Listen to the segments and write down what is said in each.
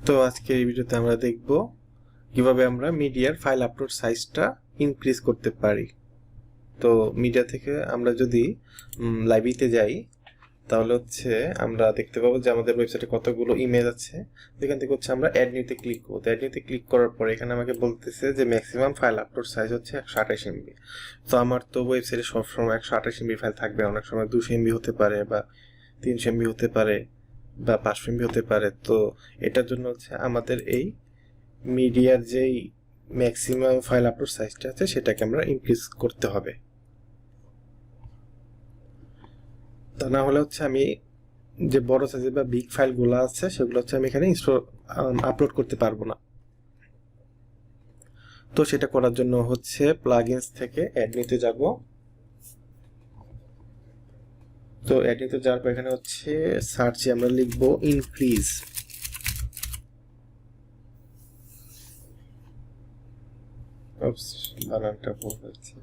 তো আজকের এই ভিডিওতে আমরা দেখব কিভাবে আমরা মিডিয়ার ফাইল আপলোড সাইজটা ইনক্রিজ করতে পারি। তো মিডিয়া থেকে আমরা যদি লাইব্রেরিতে যাই তাহলে আমরা দেখতে পাবো যে আমাদের ওয়েবসাইটে কতগুলো ইমেজ আছে। এখান থেকে আমরা অ্যাড নিউতে ক্লিক করব। অ্যাড নিউতে ক্লিক করার পরে এখানে আমাকে বলতেছে যে ম্যাক্সিমাম ফাইল আপলোড সাইজ হচ্ছে 128 MB। তো আমার তো ওয়েবসাইটে সবসময় 128 MB ফাইল থাকবে, অনেক সময় 200 MB হতে পারে বা 300 MB হতে পারে বা 500 MB হতে পারে। তো এটার জন্য আমাদের এই মিডিয়ার যেই ম্যাক্সিমাম ফাইল আপলোড সাইজটা আছে সেটাকে আমরা ইনক্রিজ করতে হবে। তা না হলে আমি যে বড় সাইজের বা বিগ ফাইলগুলো আছে সেগুলো আমি এখানে আপলোড করতে পারবো না। তো সেটা করার জন্য প্লাগইনস থেকে অ্যাড নিতে যাব। তো অ্যাড নিতে যাওয়ার পর এখানে সার্চে আমরা লিখব ইনক্রিজ। বানানটা ভুল হচ্ছে।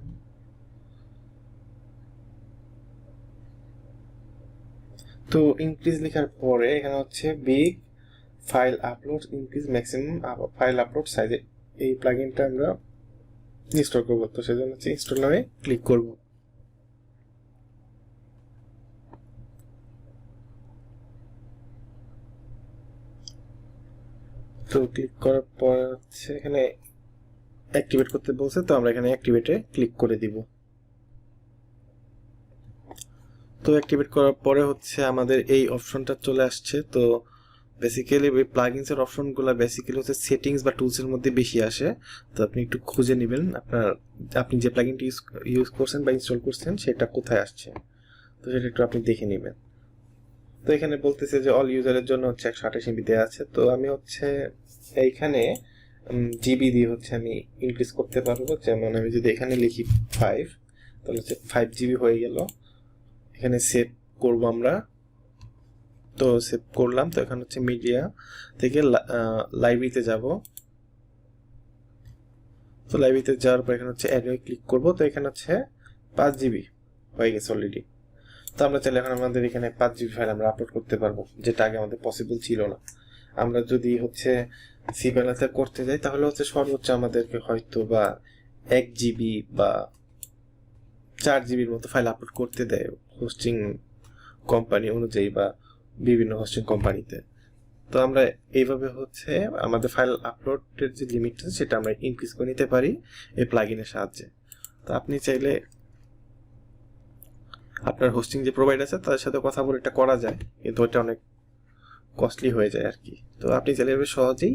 তো ইনক্রিজ লেখার পরে এখানে big file upload increase maximum file upload সাইজে এই প্লাগইনটা আমরা ইনস্টল করব। তো সেজন্য ইনস্টল নামে ক্লিক করব। তো ক্লিক করার পর এখানে অ্যাক্টিভেট করতে বলছে, তো আমরা এখানে অ্যাক্টিভেটে ক্লিক করে দিব। তো অ্যাক্টিভেট করার পরে আমাদের এই অপশনটা চলে আসছে। তো বেসিক্যালি এই প্লাগইনসের অপশনগুলো বেসিক্যালি সেটিংস বা টুলসের মধ্যে বেশি আসে। তো আপনি একটু খুঁজে নেবেন আপনি যে প্লাগইনটি ইউজ করছেন বা ইনস্টল করছেন সেটা কোথায় আসছে, তো সেটা একটু আপনি দেখে নেবেন। তো এখানে বলতেছে যে অল ইউজারের জন্য 128 MB দেওয়া আছে। তো আমি এইখানে জিবি দিয়ে আমি ইনক্রিজ করতে পারবো। যেমন আমি যদি এখানে লিখি 5, তাহলে 5 GB হয়ে গেল। এখানে সেভ করব আমরা। তো সেভ করলাম। তো এখানে মিডিয়া থেকে লাইব্রেরিতে যাব। তো লাইব্রেরিতে যাওয়ার পর এখানে অ্যাড এ ক্লিক করব। তো এখানে 5 GB হয়ে গেছে অলরেডি। তো আমরা চাইলে এখন আমাদের এখানে 5 GB ফাইল আমরা আপলোড করতে পারবো, যেটা আগে আমাদের পসিবল ছিল না। আমরা যদি cPanel করতে যাই তাহলে সর্বোচ্চ আমাদেরকে হয়তো বা 1 GB বা 4 GB মতো ফাইল আপলোড করতে দেয় হোস্টিং কোম্পানি অনুযায়ী বা বিভিন্ন হোস্টিং কোম্পানিতে। তো আমরা এইভাবে আমাদের ফাইল আপলোডের যে লিমিটটা সেটা আমরা ইনক্রিজ করে নিতে পারি এই প্লাগইনের সাহায্যে। তো আপনি চাইলে আপনার হোস্টিং যে প্রোভাইডার আছে তাদের সাথে কথা বলে এটা করা যায়, কিন্তু ওটা অনেক কস্টলি হয়ে যায় আর কি। তো আপনি চাইলে সহজেই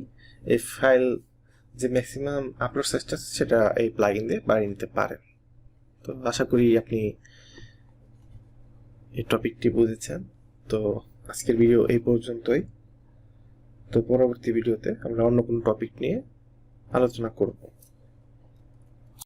এই ফাইল যে ম্যাক্সিমাম আপলোড সাইজটা সেটা এই প্লাগইন দিয়ে বাড়িয়ে নিতে পারেন। তো আশা করি আপনি এই টপিকটি বুঝেছেন। তো আজকের ভিডিও এই পর্যন্তই। তো পরবর্তী ভিডিওতে আমরা অন্য কোনো টপিক নিয়ে আলোচনা করব।